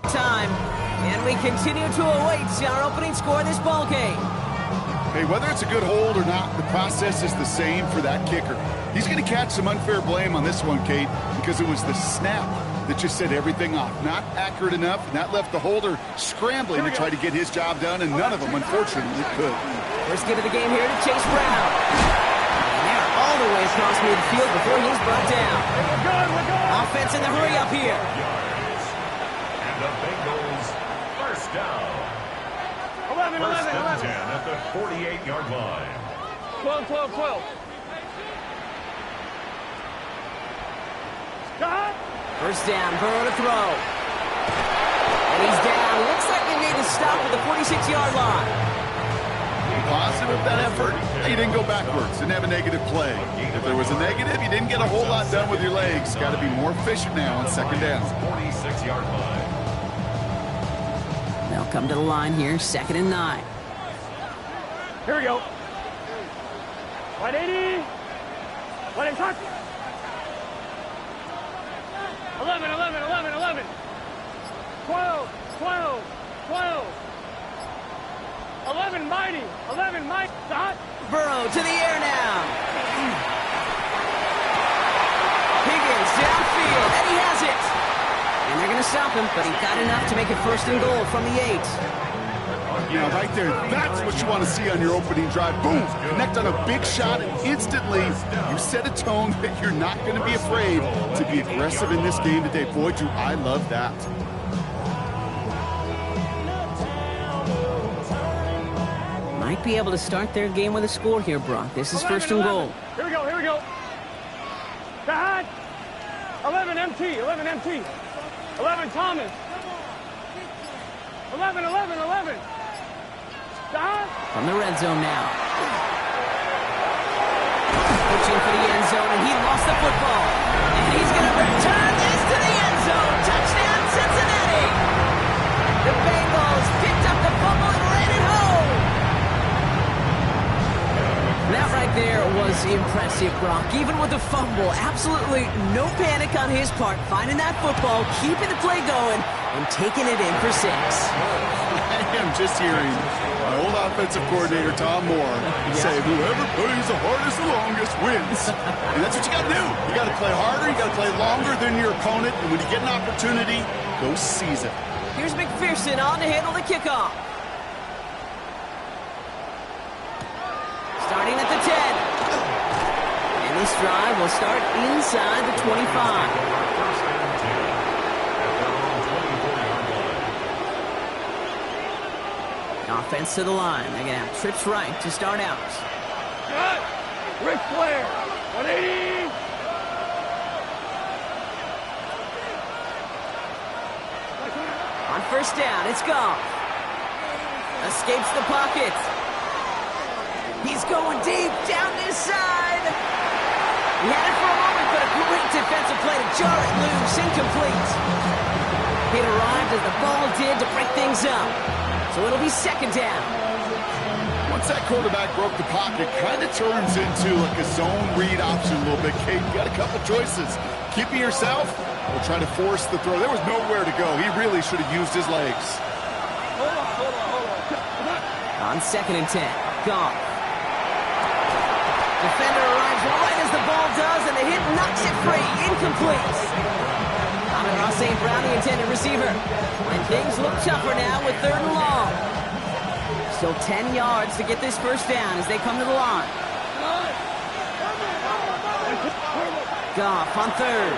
Time, and we continue to await our opening score of this ball game. Hey, whether it's a good hold or not, the process is the same for that kicker. He's going to catch some unfair blame on this one, Kate, because it was the snap that just set everything off. Not accurate enough, and that left the holder scrambling to try to get his job done, and none of them, unfortunately, could. First give of the game here to Chase Brown. And they're all the way across midfield before he's brought down. We're good. Offense in the hurry up here. And the Bengals first down. 11. First and 10 at the 48-yard line. 12. Stop. First down, Burrow to throw. And he's down. Looks like they made a stop at the 46-yard line. Positive of that effort, he didn't go backwards, didn't have a negative play. If there was a negative, you didn't get a whole lot done with your legs. Got to be more efficient now on second down. 46-yard line. They'll come to the line here, 2nd and 9. Here we go. 180. 180. Touch. 11. 12. 11 mighty. Stop. Burrow to the air now. Higgins downfield, and he has it. And they're going to stop him, but he got enough to make it 1st and goal from the 8. Now, right there, that's what you want to see on your opening drive. Boom! Connect on a big shot, and instantly you set a tone that you're not going to be afraid to be aggressive in this game today. Boy, do I love that. Might be able to start their game with a score here, Brock. This is 1st and goal. Here we go. Back. 11 MT. 11 Thomas. 11. Stop. From the red zone now. Pitching for the end zone, and he lost the football. And he's going to return this to the end zone. Touchdown, Cincinnati. The Bengals picked up the fumble and ran it home. That right there was impressive, Brock. Even with the fumble, absolutely no panic on his part. Finding that football, keeping the play going, and taking it in for 6. I am just hearing my old offensive coordinator, Tom Moore, say, whoever plays the hardest and longest wins. And that's what you got to do. You got to play harder. You got to play longer than your opponent. And when you get an opportunity, go seize it. Here's McPherson on to handle the kickoff. Starting at the 10. And this drive will start inside the 25. Offense to the line. They're going to have trips right to start out. Cut. Ric Flair. 180. On first down, it's Goff. Escapes the pocket. He's going deep down this side. He had it for a moment, but a great defensive play to jar it loose. Incomplete. It arrived as the ball did to break things up. So it'll be 2nd down. Once that quarterback broke the pocket, kind of turns into like a zone read option a little bit. Kate, you got a couple choices. Keep it yourself or try to force the throw. There was nowhere to go. He really should have used his legs. Hold on. On 2nd and 10, Goff. Defender arrives right as the ball does, and the hit knocks it free. Incomplete. Amon-Ra St. Brown, the intended receiver. And things look tougher now with 3rd and long. Still 10 yards to get this first down as they come to the line. Goff on 3rd.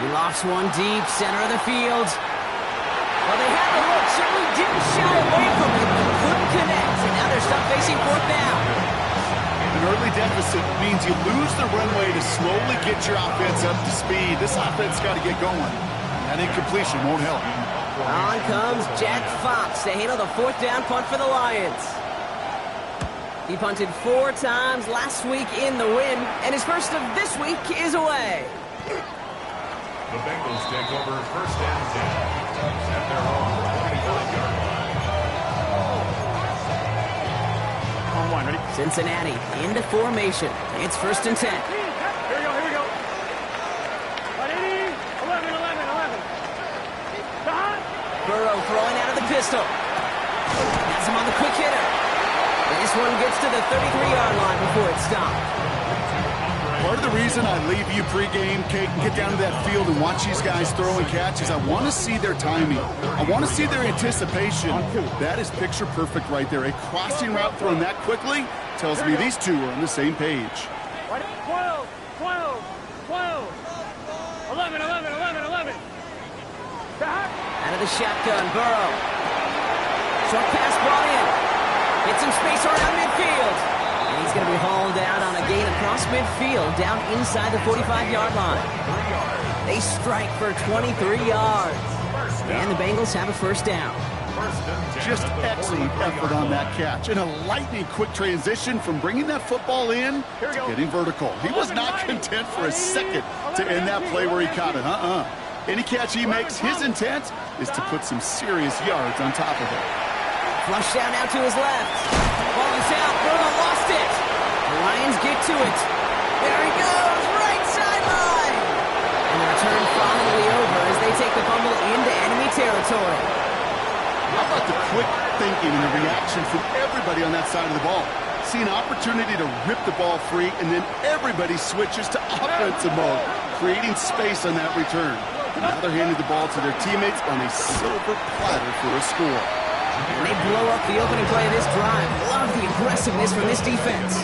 He lofts one deep, center of the field. Well, they had the look, certainly didn't shy away from it, but couldn't connect. And now they're stuck facing 4th down. An early deficit means you lose the runway to slowly get your offense up to speed. This offense got to get going. That incompletion won't help. On comes Jack Fox to handle the 4th down punt for the Lions. He punted 4 times last week in the win, and his first of this week is away. The Bengals take over 1st and 10 at their own 45-yard line. On 1, ready? Cincinnati into formation. It's 1st and 10. Here we go. 180. 11. Stop. Burrow throwing out of the pistol. Has him on the quick hitter. And this one gets to the 33-yard line before it's stopped. Part of the reason I leave you pregame, Kate, and get down to that field and watch these guys throw and catch is I want to see their timing. I want to see their anticipation. That is picture perfect right there. A crossing route thrown that quickly tells me these two are on the same page. 12, 12, 12, 11, 11, 11, 11. Out of the shotgun, Burrow. Short pass brought in. Hits some space around midfield. And he's going to be hauled out on a gain across midfield, down inside the 45-yard line. They strike for 23 yards. And the Bengals have a first down. Just excellent effort on that catch. And a lightning-quick transition from bringing that football in to getting vertical. He was not content for a second to end that play where he caught it. Any catch he makes, his intent is to put some serious yards on top of it. Flush down now to his left. Ball is out. Burrow lost it. The Lions get to it. There he goes. Right sideline. And the return finally over as they take the fumble into enemy territory. How about the quick thinking and the reaction from everybody on that side of the ball? See an opportunity to rip the ball free, and then everybody switches to offensive mode, creating space on that return. And now they're handing the ball to their teammates on a silver platter for a score. And they blow up the opening play of this drive. Love the aggressiveness from this defense.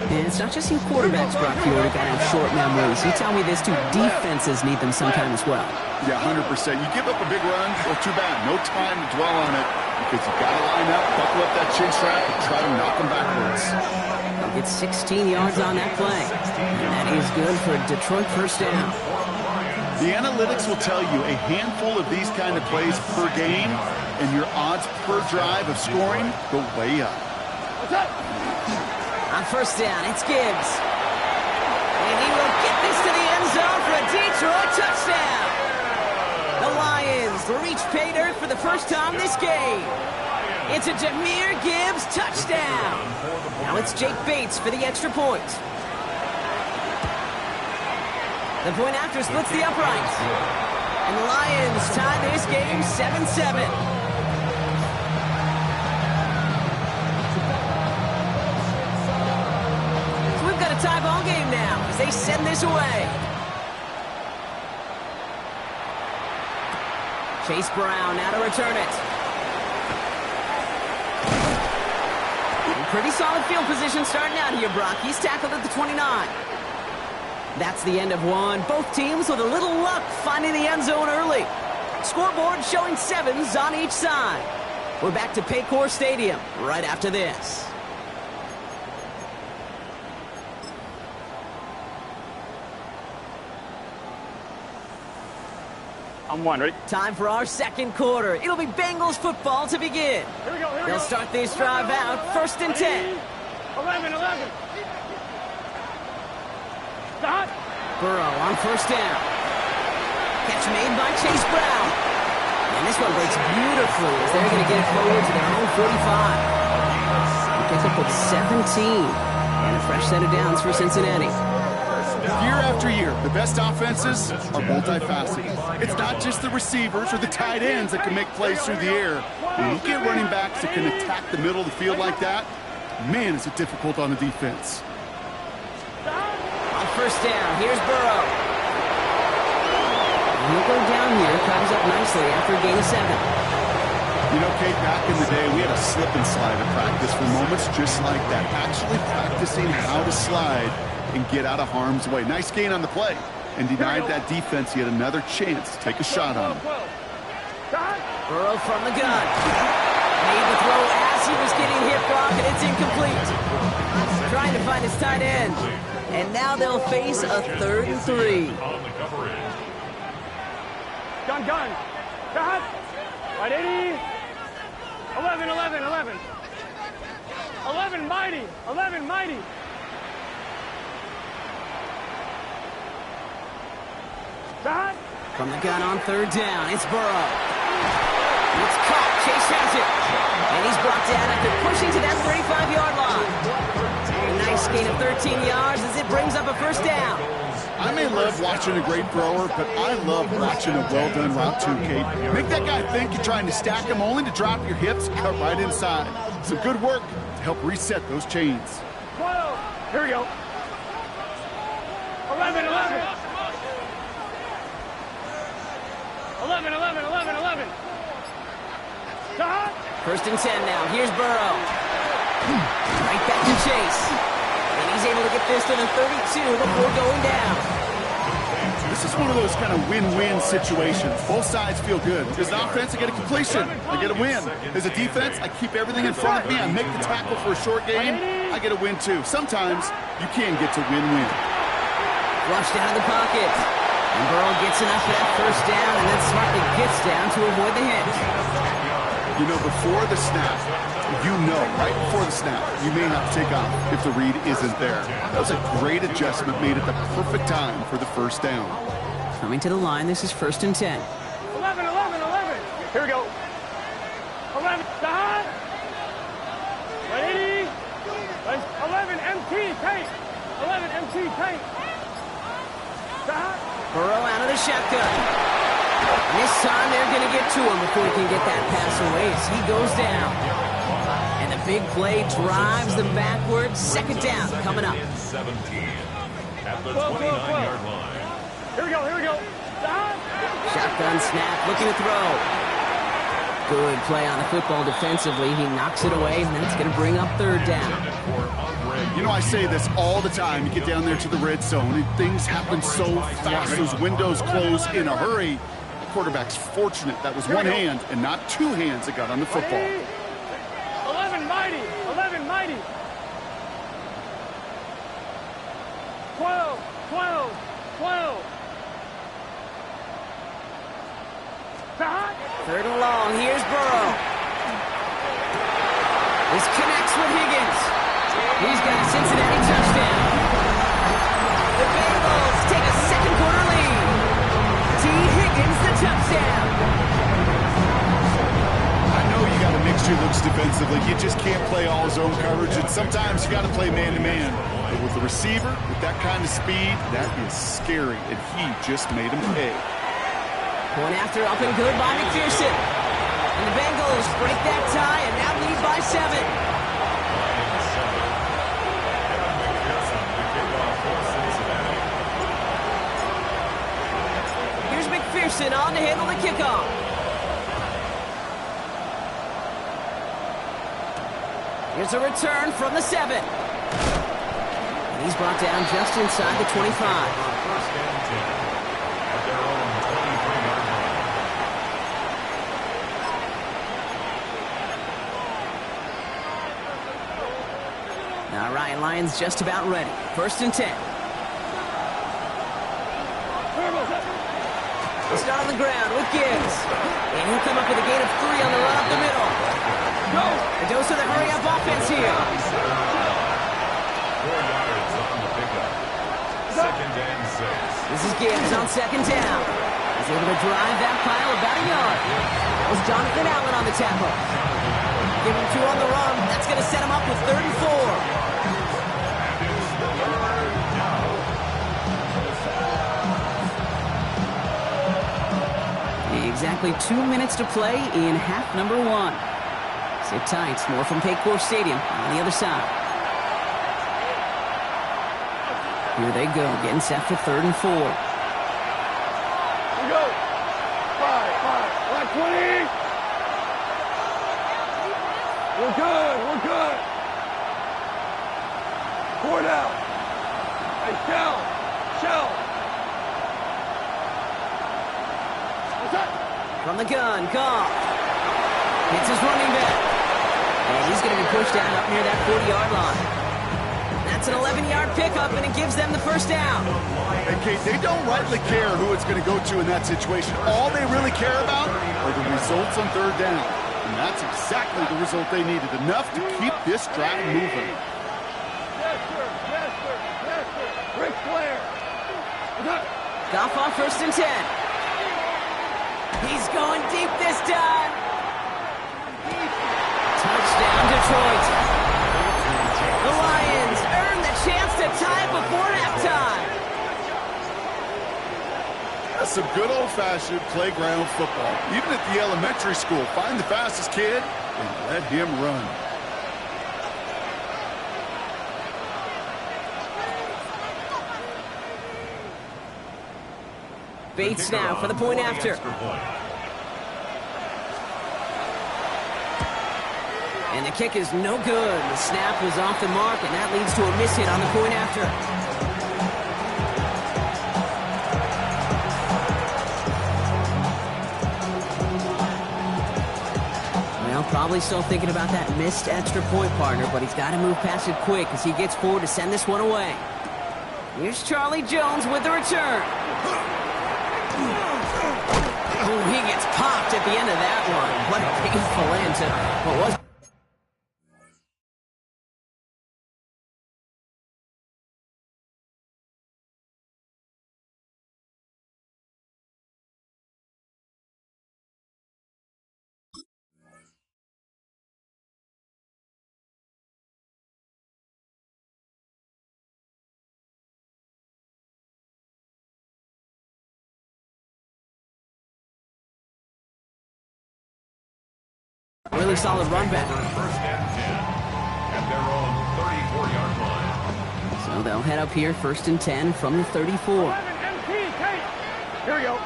And it's not just you quarterbacks, Brock Fiore, got to have short memories. You tell me this too, defenses need them sometime as well. Yeah, 100%. You give up a big run, well, too bad. No time to dwell on it because you've got to line up, buckle up that chin strap, and try to knock them backwards. They'll get 16 yards on that play. And that is good for a Detroit first down. The analytics will tell you a handful of these kind of plays per game, and your odds per drive of scoring go way up. On first down, it's Gibbs. And he will get this to the end zone for a Detroit touchdown. The Lions reach pay dirt for the first time this game. It's a Jahmyr Gibbs touchdown. Now it's Jake Bates for the extra point. The point after splits the uprights. And the Lions tie this game 7-7. Tie ball game now as they send this away. Chase Brown now to return it. Pretty solid field position starting out here, Brock. He's tackled at the 29. That's the end of one. Both teams with a little luck finding the end zone early. Scoreboard showing 7s on each side. We're back to Paycor Stadium right after this. On one, ready? Time for our second quarter. It'll be Bengals football to begin. They'll start this drive out first and 10. 11, 11. Stop. Burrow on first down. Catch made by Chase Brown. And this one breaks beautifully as they're going to get it forward to their own 45. He picks up with 17. And a fresh set of downs for Cincinnati. Year after year, the best offenses are multifaceted. It's not just the receivers or the tight ends that can make plays through the air. When you get running backs that can attack the middle of the field like that, man, is it difficult on the defense. On first down, here's Burrow. He'll go down here, comes up nicely after a gain of 7. You know, Kate, back in the day, we had a slip and slide at practice for moments just like that. Actually practicing how to slide and get out of harm's way. Nice gain on the play, and denied that defense yet another chance to take a shot on him. Burrow from the gun. Made the throw as he was getting hit, Brock, and it's incomplete. Trying to find his tight end. And now they'll face a 3rd and 3. Gun. Gun. Right, 80. 11, 11, 11. 11, mighty. 11, mighty. From the gun on 3rd down, it's Burrow. It's caught. Chase has it. And he's brought down after pushing to that 35-yard line. A nice gain of 13 yards as it brings up a first down. I may love watching a great thrower, but I love watching a well-done route too, Kate. Make that guy think you're trying to stack him only to drop your hips, cut right inside. Some good work to help reset those chains. 12. Here we go. 11, 11. 11, 11, 11, 11. Stop. First and 10 now. Here's Burrow. Right back to Chase. And he's able to get this to the 32 before going down. This is one of those kind of win-win situations. Both sides feel good. As an offense, I get a completion. I get a win. As a defense, I keep everything in front of me. I make the tackle for a short game. I get a win, too. Sometimes you can get to win-win. Flushed out of the pocket. And Burrow gets enough for that first down and then smartly gets down to avoid the hit. You know, before the snap, right before the snap, you may have to take off if the read isn't there. That was a great adjustment made at the perfect time for the first down. Coming to the line, this is first and 10. 11, 11, 11. Here we go. 11, stop. 80. 11, MT, tight. 11, MT, tight. Stop. Burrow out of the shotgun. And this time they're going to get to him before he can get that pass away as he goes down. And the big play drives them backwards. Second down coming up. 17 at the 29-yard line. Here we go, here we go. Stop. Shotgun snap, looking to throw. Good play on the football defensively. He knocks it away, and that's going to bring up third down. You know, I say this all the time. You get down there to the red zone, and things happen so fast. Those windows close in a hurry. The quarterback's fortunate that was one hand and not two hands that got on the football. 11 mighty, 11 mighty. 12, 12, 12. Stop. Third and long, here's Burrow. This connects with Higgins. He's got a Cincinnati touchdown. The Bengals take a second quarter lead. T. Higgins, the touchdown. I know you got to mix your looks defensively. You just can't play all zone coverage, and sometimes you got to play man-to-man. But with the receiver, with that kind of speed, that is scary, and he just made him pay. Point after up and good by McPherson. And the Bengals break that tie and now lead by 7. Here's McPherson on to handle the kickoff. Here's a return from the 7. And he's brought down just inside the 25. First and 10 at their own 23-yard line. All right, Lions just about ready. First and 10. It's not on the ground with Gibbs. And he'll come up with a gain of 3 on the run up the middle. A dose of the hurry-up offense here. 4 yards on the pickup. Second and 6. This is Gibbs on second down. He's able to drive that pile about a yard. That was Jonathan Allen on the tackle. Give him 2 on the run. That's going to set him up with 3rd and 4. Exactly 2 minutes to play in half number 1. Sit tight. More from Paycor Stadium on the other side. Here they go, getting set for 3rd and 4. Here we go. 5, 20. We're good, we're good. 4 down. Hey, shell. What's up? From the gun, Goff. Hits his running back. And he's going to be pushed down up near that 40-yard line. That's an 11-yard pickup, and it gives them the first down. And Kate, they don't rightly care who it's going to go to in that situation. All they really care about are the results on 3rd down. And that's exactly the result they needed. Enough to keep this drive moving. Yes, sir. Yes, sir. Yes, sir. Ric Flair. Goff on 1st and 10. He's going deep this time. Touchdown, Detroit. The Lions earn the chance to tie before halftime. some good old-fashioned playground football. Even at the elementary school, find the fastest kid and let him run. Bates now for the point after. And the kick is no good. The snap was off the mark, and that leads to a miss hit on the point after. Well, probably still thinking about that missed extra point, partner, but he's got to move past it quick as he gets forward to send this one away. Here's Charlie Jones with the return. Oh, he gets popped at the end of that one. What a painful end to what was... Really solid run back. First and 10 at their own 34-yard line. So they'll head up here, 1st and 10 from the 34. 11 MT, Kate. Here we go.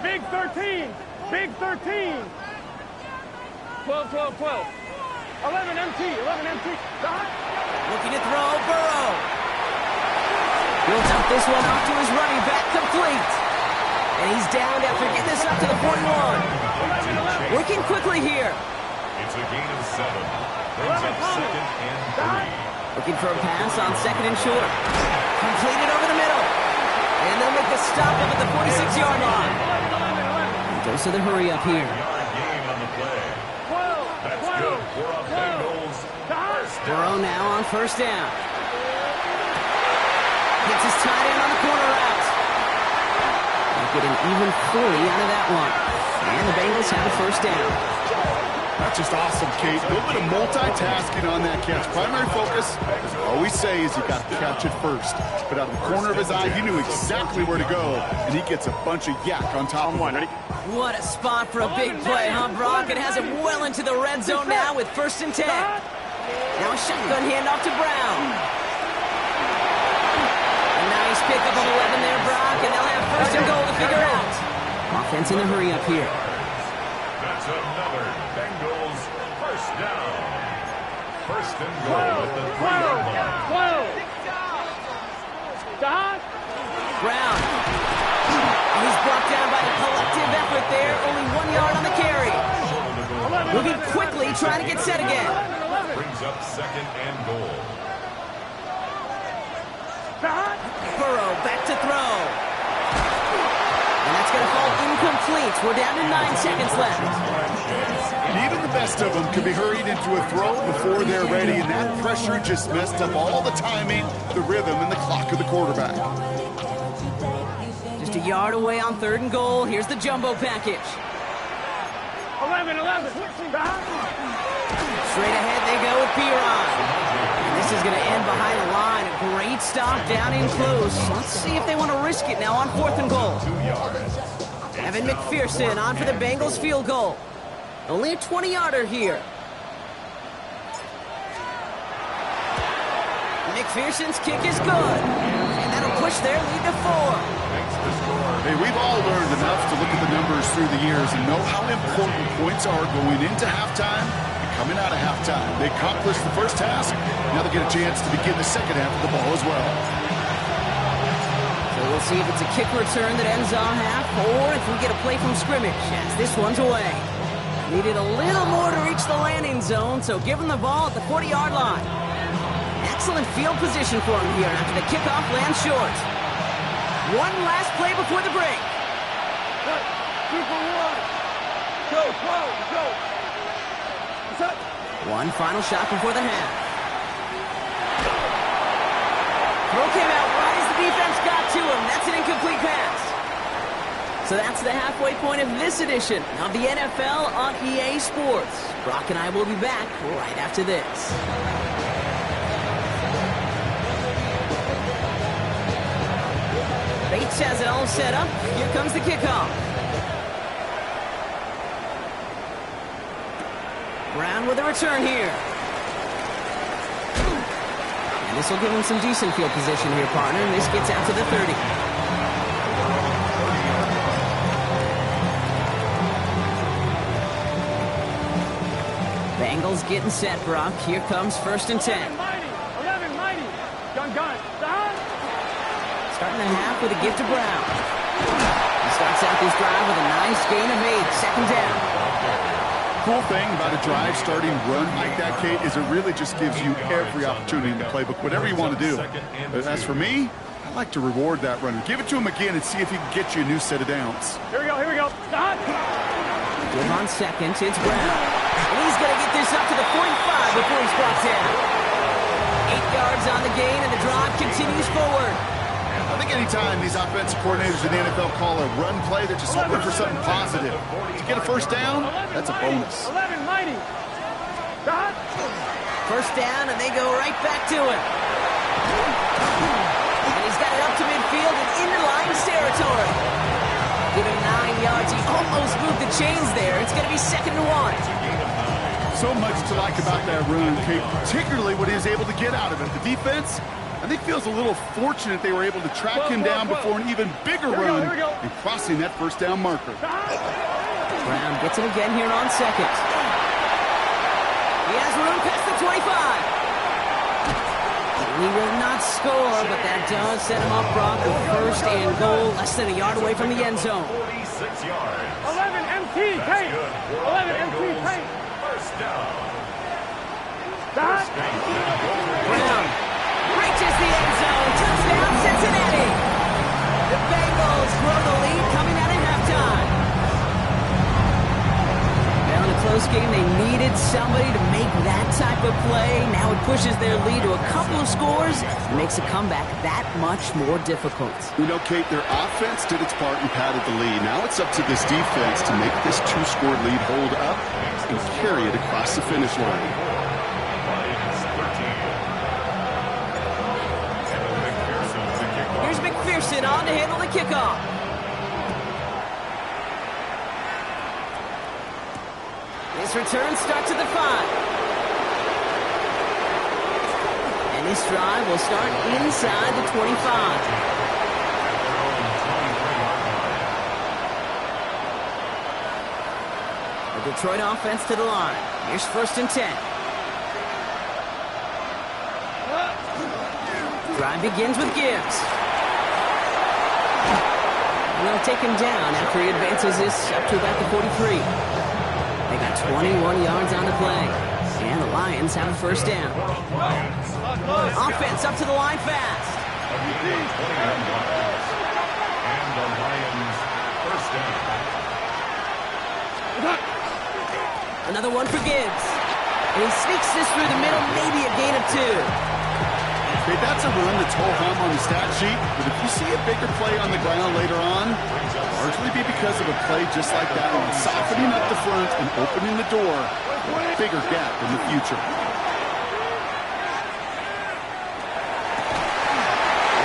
Big 13. Big 13. 12, 12, 12. 11 MT, 11 MT. Looking to throw, Burrow. He'll dump this one off to his running back, complete. And he's down after getting this up to the 41. Working quickly here. It's a gain of 7. Brings up 2nd and 3. Looking for a pass on 2nd and short. Completed over the middle. And they'll make the stop up at the 46-yard line. Goes to the hurry up here. Gain on the play. That's good for a Bengals first down. Burrow now on 1st down. Gets his tight end on the corner route. Get an even 40 out of that one. And the Bengals have a 1st down. That's just awesome, Kate. A little bit of multitasking on that catch. Primary focus, as I always say, is you got to catch it first. But out of the corner of his eye, he knew exactly where to go, and he gets a bunch of yak on top of one. Ready? What a spot for a big play, huh, Brock? It has it well into the red zone now with 1st and 10. Now a shotgun handoff to Brown. A nice pickup of 11 there, Brock, and they'll have 1st and goal to figure out. Offense in a hurry up here. That's another Bengals first down. 1st and goal at the 3-yard line. 12. Brown. And he's brought down by the collective effort there. Only 1 yard on the carry. Moving quickly, trying to get set again. Brings up 2nd and goal. Burrow back to throw. And that's going to fall incomplete. We're down to 9 seconds left. And even the best of them can be hurried into a throw before they're ready, and that pressure just messed up all the timing, the rhythm, and the clock of the quarterback. Just a yard away on 3rd and goal. Here's the jumbo package. 11. Straight ahead they go with Piron. This is going to end behind the line. A great stop down in close. Let's see if they want to risk it now on 4th and goal. 2 yards. Evan McPherson on for the Bengals field goal. Only a 20-yarder here. McPherson's kick is good. And that'll push their lead to 4. Hey, we've all learned enough to look at the numbers through the years and know how important points are going into halftime and coming out of halftime. They accomplished the first task. Now they get a chance to begin the second half of the ball as well. So we'll see if it's a kick return that ends on half or if we get a play from scrimmage as this one's away. Needed a little more to reach the landing zone, so give them the ball at the 40-yard line. Excellent field position for him here after the kickoff lands short. One last play before the break. 2 for 1. Go. What's up? One final shot before the half. Throw came out right as the defense got to him. That's an incomplete pass. So that's the halfway point of this edition of the NFL on EA Sports. Brock and I will be back right after this. Bates has it all all set up. Here comes the kickoff. Brown with a return here. And this will give him some decent field position here, partner. And this gets out to the 30. Bengals getting set, Brock. Here comes 1st and 10. 11, mighty. Gun. Starting the half with a give to Brown. He starts out this drive with a nice gain of 8. 2nd down. Cool thing about a drive starting run like that, Kate, is it really just gives you every opportunity in the playbook, whatever you want to do. But as for me, I like to reward that runner. Give it to him again and see if he can get you a new set of downs. Here we go. Stop. Give on 2nd, it's Brown. And he's going to get this up to the 45 before he's brought down. 8 yards on the gain, and the drive continues forward. I think anytime these offensive coordinators in the NFL call a run play, they're just hoping for something positive. To get a 1st down, that's a bonus. 11, mighty. Stop. 1st down, and they go right back to it. And he's got it up to midfield and into Lions territory. Give him 9 yards. He almost moved the chains there. It's going to be 2nd and 1. So much to like about that run, Kate, particularly what he was able to get out of it. The defense, I think, feels a little fortunate they were able to track him down before an even bigger run and crossing that 1st down marker. Brown gets it again here on 2nd. He has room past the 25. He will not score, but that does set him up, Brock, with 1st and goal, less than a yard away from the end zone. 46 yards. 11 MT, Kate. 11 MT, Kate. 1st down. Stop. Brown reaches the end zone. Touchdown, Cincinnati. The Bengals grow the lead coming out at halftime. Now in a close game, they needed somebody to make that type of play. Now it pushes their lead to a couple of scores and makes a comeback that much more difficult. You know, Kate, their offense did its part and padded the lead. Now it's up to this defense to make this 2-score lead hold up and carry it across the finish line. Here's McPherson on to handle the kickoff. This return starts at the 5. And this drive will start inside the 25. The Detroit offense to the line. Here's 1st and 10. Drive begins with Gibbs. And they'll take him down after he advances this up to about the 43. They got 21 yards on the play. And the Lions have a 1st down. Offense up to the line fast. And the Lions 1st down. Another one for Gibbs. And he sneaks this through the middle, maybe a gain of 2. Okay, that's a run that's ho-hum on the stat sheet, but if you see a bigger play on the ground later on, it'll largely be because of a play just like that one, softening up the front and opening the door for a bigger gap in the future.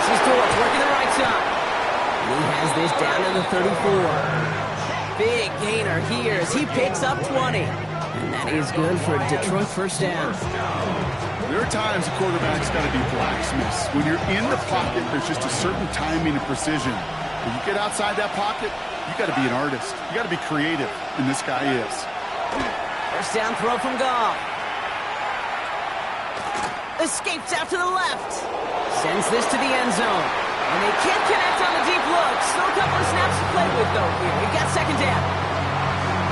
This is Dortch working the right side. And he has this down to the 34. Big gainer here as he picks up 20. And that is good for a Detroit 1st down. There are times a quarterback's got to be blacksmiths. When you're in the pocket, there's just a certain timing and precision. When you get outside that pocket, you got to be an artist. You got to be creative, and this guy is. 1st down throw from Goff. Escapes out to the left. Sends this to the end zone. And they can't connect on the deep look. Still a couple of snaps to play with, though, here. He got 2nd down.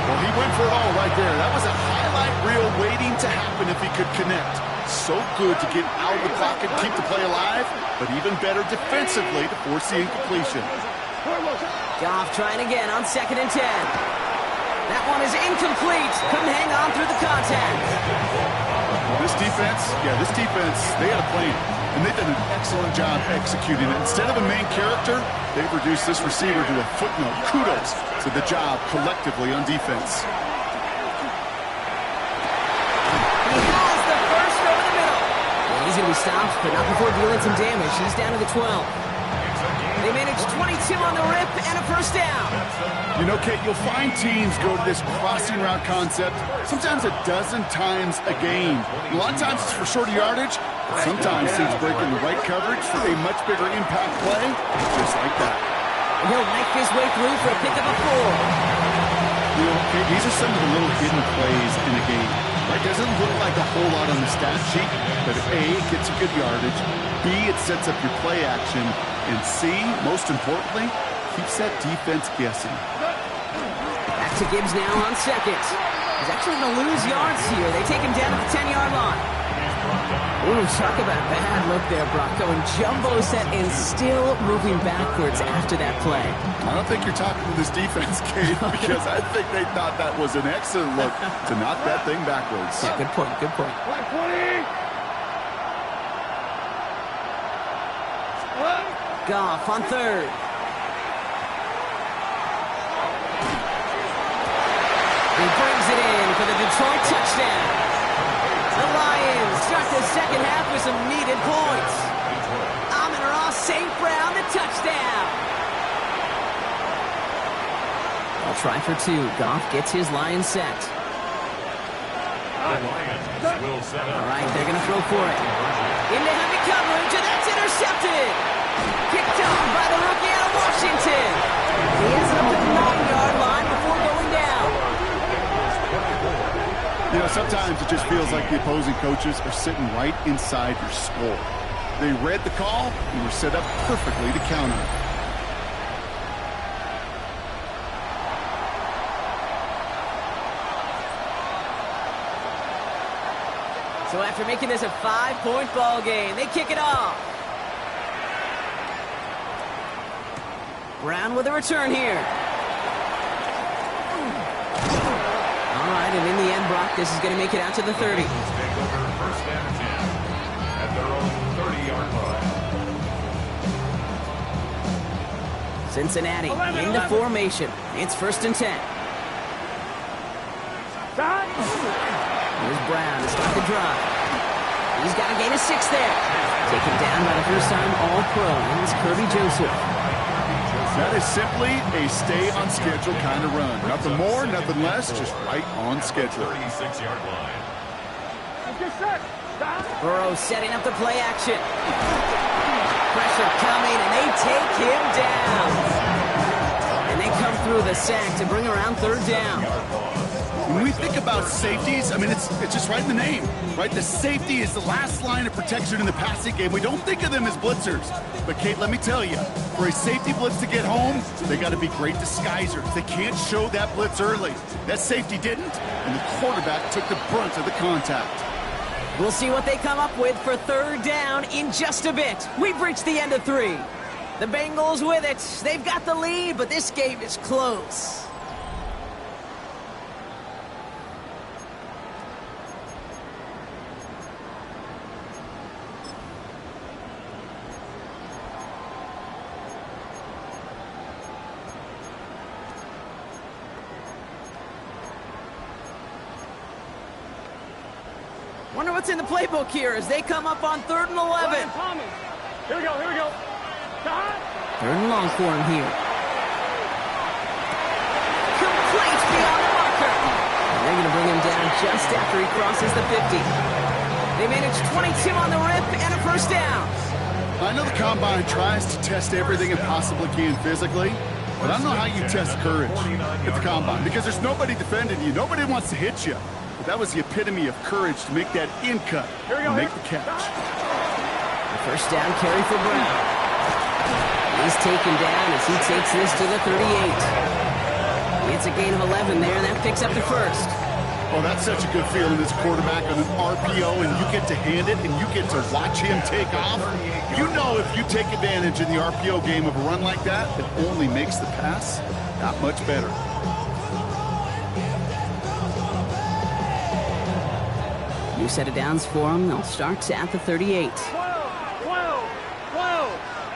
Well, he went for it all right there. That was a highlight reel waiting to happen if he could connect. So good to get out of the pocket, keep the play alive, but even better defensively to force the incompletion. Goff trying again on 2nd and 10. That one is incomplete. Couldn't hang on through the contact. This defense, they had a plan, and they've done an excellent job executing it. Instead of a main character, they've reduced this receiver to a footnote. Kudos to the job collectively on defense. He's going to be stopped, but not before dealing some damage. He's down to the 12. They managed 22 on the rip and a first down. You know, Kate, you'll find teams go to this crossing route concept sometimes a dozen times a game. A lot of times it's for shorter yardage. Sometimes teams break in the right coverage for a much bigger impact play, just like that. And he'll knife his way through for a pick of a 4. You know, Kate, these are some of the little hidden plays in a game. It doesn't look like a whole lot on the stat sheet, but A, it gets you good yardage, B, it sets up your play action, and C, most importantly, keeps that defense guessing. Back to Gibbs now on second. He's actually going to lose yards here. They take him down to the 10-yard line. Ooh, talk about a bad look there, Brock. Going jumbo set and still moving backwards after that play. I don't think you're talking to this defense, Kate, because I think they thought that was an excellent look to knock that thing backwards. Yeah, good point, good point. Black 20. Goff on third. He brings it in for the Detroit touchdown. The Lions start the second half with some needed points. Amon-Ra St. Brown, the touchdown. I'll try for 2. Goff gets his line set. The Lions will set up. All right, they're going to throw for it. Into heavy coverage, and that's intercepted. Kicked off by the rookie out of Washington. He ends up at the 9-yard line before going down. You know, sometimes it just feels like the opposing coaches are sitting right inside your skull. They read the call and were set up perfectly to counter it. So after making this a 5-point ball game, they kick it off. Brown with a return here. All right, and in the end, Brock, this is going to make it out to the 30. Take over first and 10 at their own 30-yard line. Cincinnati into formation. It's first and 10. Here's Brown to start the drive. He's got a gain of 6 there. Taken down by the first time All-Pro. And it's Kirby Joseph. That is simply a stay-on-schedule kind of run. Nothing more, nothing less, just right on schedule. 36-yard line. Burrow setting up the play action. Pressure coming, and they take him down. And they come through the sack to bring around third down. When we think about safeties, I mean, it's just right in the name, right? The safety is the last line of protection in the passing game. We don't think of them as blitzers. But, Kate, let me tell you, for a safety blitz to get home, they got to be great disguisers. They can't show that blitz early. That safety didn't, and the quarterback took the brunt of the contact. We'll see what they come up with for third down in just a bit. We've reached the end of 3. The Bengals with it. They've got the lead, but this game is close. Wonder what's in the playbook here as they come up on 3rd and 11. Here we go, here we go. 3rd and long for him here. Complete beyond the marker. And they're going to bring him down just after he crosses the 50. They manage 22 on the rip and a first down. I know the Combine tries to test everything it possibly can physically, but I don't know how you test courage at the Combine because there's nobody defending you. Nobody wants to hit you. That was the epitome of courage to make that in cut and make the catch. The first down carry for Brown. He's taken down as he takes this to the 38. It's a gain of 11 there, and that picks up the first. Oh, that's such a good feeling as quarterback on an RPO, and you get to hand it, and you get to watch him take off. You know if you take advantage in the RPO game of a run like that, it only makes the pass that much better. New set of downs for them. They'll start at the 38. 12.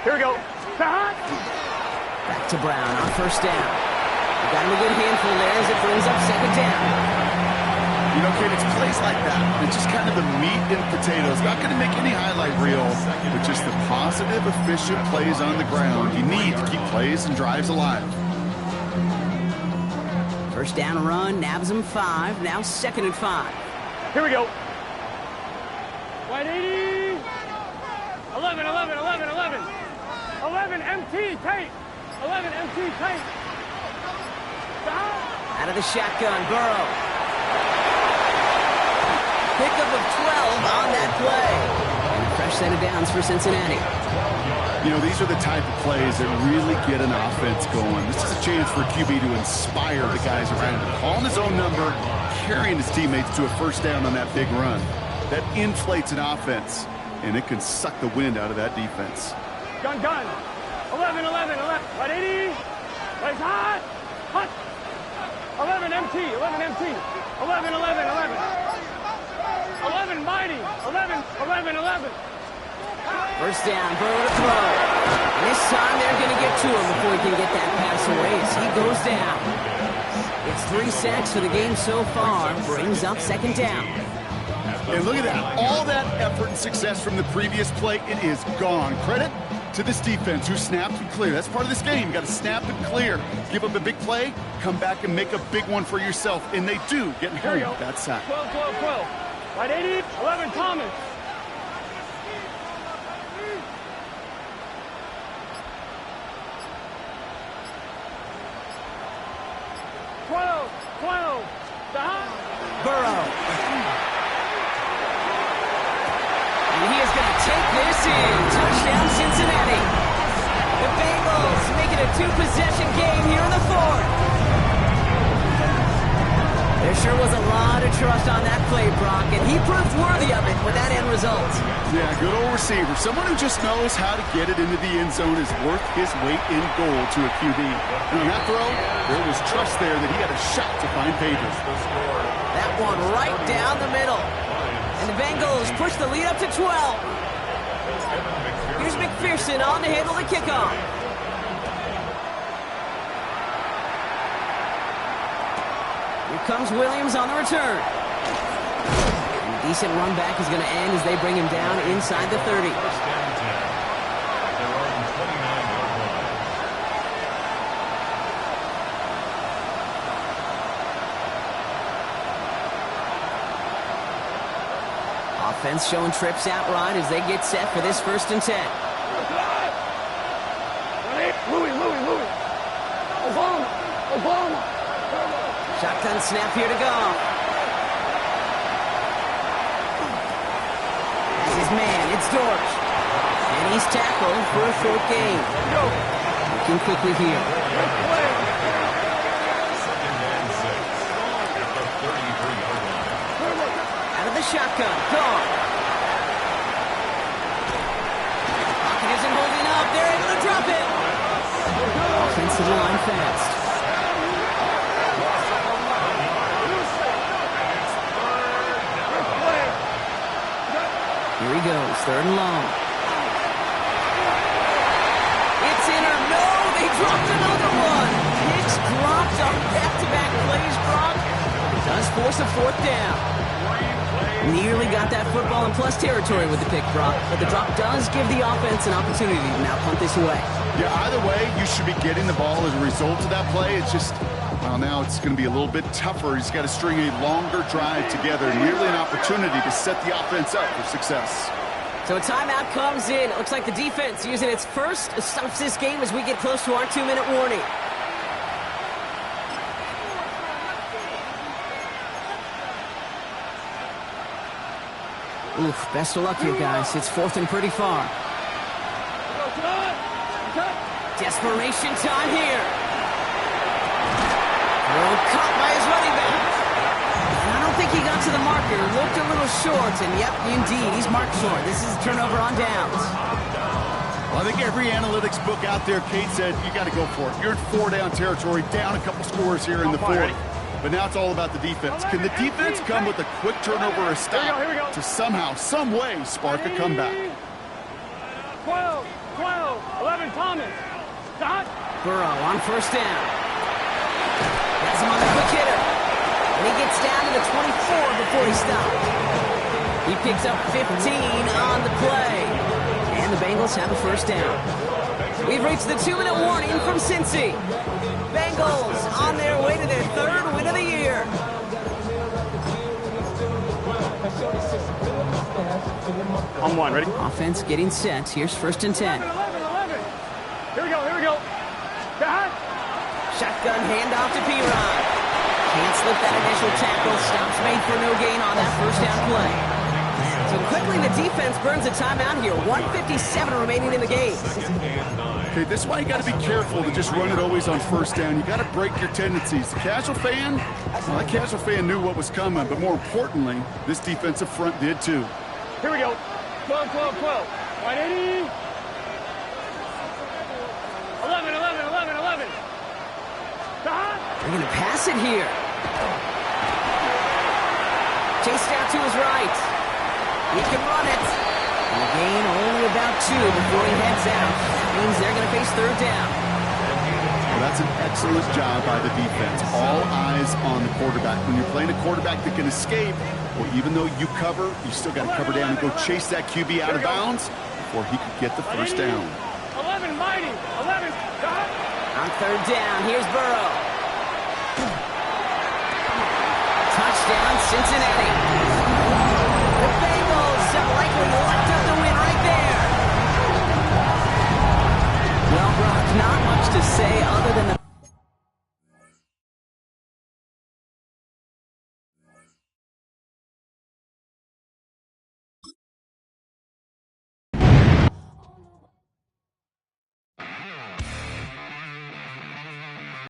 Here we go. Back to Brown on first down. Got him a good handful there as it brings up second down. You know, Kate, it's plays like that. It's just kind of the meat and potatoes. Not going to make any highlight reel, but just the positive, efficient plays on the ground. You need to keep plays and drives alive. First down run, nabs him 5. Now 2nd and 5. Here we go. Wide 80. 11, 11, 11, 11. 11, MT, tight. 11, MT, tight. Out of the shotgun, Burrow. Pickup of 12 on that play. And a fresh set of downs for Cincinnati. You know, these are the type of plays that really get an offense going. This is a chance for a QB to inspire the guys around him. Calling his own number, carrying his teammates to a first down on that big run. That inflates an offense, and it can suck the wind out of that defense. Gun, gun. 11, 11, 11. Right 80. Right hot. Hot. 11 MT, 11 MT. 11, 11, 11. 11 mighty. 11, 11, 11. First down, Burrow to throw. And this time they're going to get to him before he can get that pass away as he goes down. It's 3 sacks for the game so far. Brings up 2nd down. And look at that. All that effort and success from the previous play, it is gone. Credit to this defense who snapped and cleared. That's part of this game. You got to snap and clear. Give up a big play, come back and make a big one for yourself. And they do, getting home that sack. 12, 12, 12. Right 80. 11 Thomas. 12, 12. Burrow. And he is going to take this in. Touchdown, Cincinnati. The Bengals make it a 2-possession game here in the 4th. There sure was a lot of trust on that play, Brock, and he proved worthy of it with that end result. Yeah, good old receiver. Someone who just knows how to get it into the end zone is worth his weight in gold to a QB. And on that throw, there was trust there that he had a shot to find Pages. That one right down the middle. And the Bengals push the lead up to 12. Here's McPherson on to handle the kickoff. Here comes Williams on the return. And a decent run back is going to end as they bring him down inside the 30. Offense showing trips outright as they get set for this 1st and 10. Louis. Obama. Shotgun snap here to go. This is man, it's Dortch. And he's tackled for a 4th gain. Looking quickly here. Out of the shotgun, gone. Pocket isn't holding up. They're able to drop it. Offensive line fast. Here he goes, 3rd and long. It's in or no, they dropped another one. Hicks dropped on back-to-back plays, Brock. Does force a 4th down. Nearly got that football in plus territory with the pick, Brock, but the drop does give the offense an opportunity to now punt this away. Yeah, either way, you should be getting the ball as a result of that play. It's just, well, now it's going to be a little bit tougher. He's got to string a longer drive together, nearly an opportunity to set the offense up for success. So a timeout comes in. It looks like the defense using its first stops this game as we get close to our 2-minute warning. Oof, best of luck here, guys. It's 4th and pretty far. Desperation time here. Throw caught by his running back. And I don't think he got to the marker. Looked a little short, and yep, indeed, he's marked short. This is a turnover on downs. Well, I think every analytics book out there, Kate said, you got to go for it. You're in 4-down territory, down a couple scores here in the 4th. But now it's all about the defense. Can the defense come with a quick turnover or a stop to somehow, some way, spark a comeback? 12, 11 Thomas. Dot. Burrow on 1st down. Has him on the quick hitter. And he gets down to the the 24 before he stopped. He picks up 15 on the play. And the Bengals have a first down. We've reached the 2-minute warning from Cincy. Bengals on their way to their third win of the year. On one, ready? Offense getting set. Here's 1st and 10. 11. Here we go. Got. Shotgun handoff to P-Ron. Can't slip that initial tackle. Stops made for no gain on that first down play. So quickly the defense burns a timeout here. 1:57 remaining in the game. Okay, this is why you got to be careful to just run it always on 1st down. You got to break your tendencies. The casual fan, well, that casual fan knew what was coming, but more importantly, this defensive front did too. Here we go. 12. 180. 11. Got. They're going to pass it here. Chased out to his right. He can run it. And a gain only about 2 before he heads out. That means they're going to face 3rd down. Well, that's an excellent job by the defense. All eyes on the quarterback. When you're playing a quarterback that can escape, well, even though you cover, you still got to cover down and go chase that QB out of bounds before he could get the first down. 11, mighty. 11. Got. On 3rd down, here's Burrow. Touchdown, Cincinnati. The Bengals have likely locked up the win right there. Well, Brock, not much to say other than the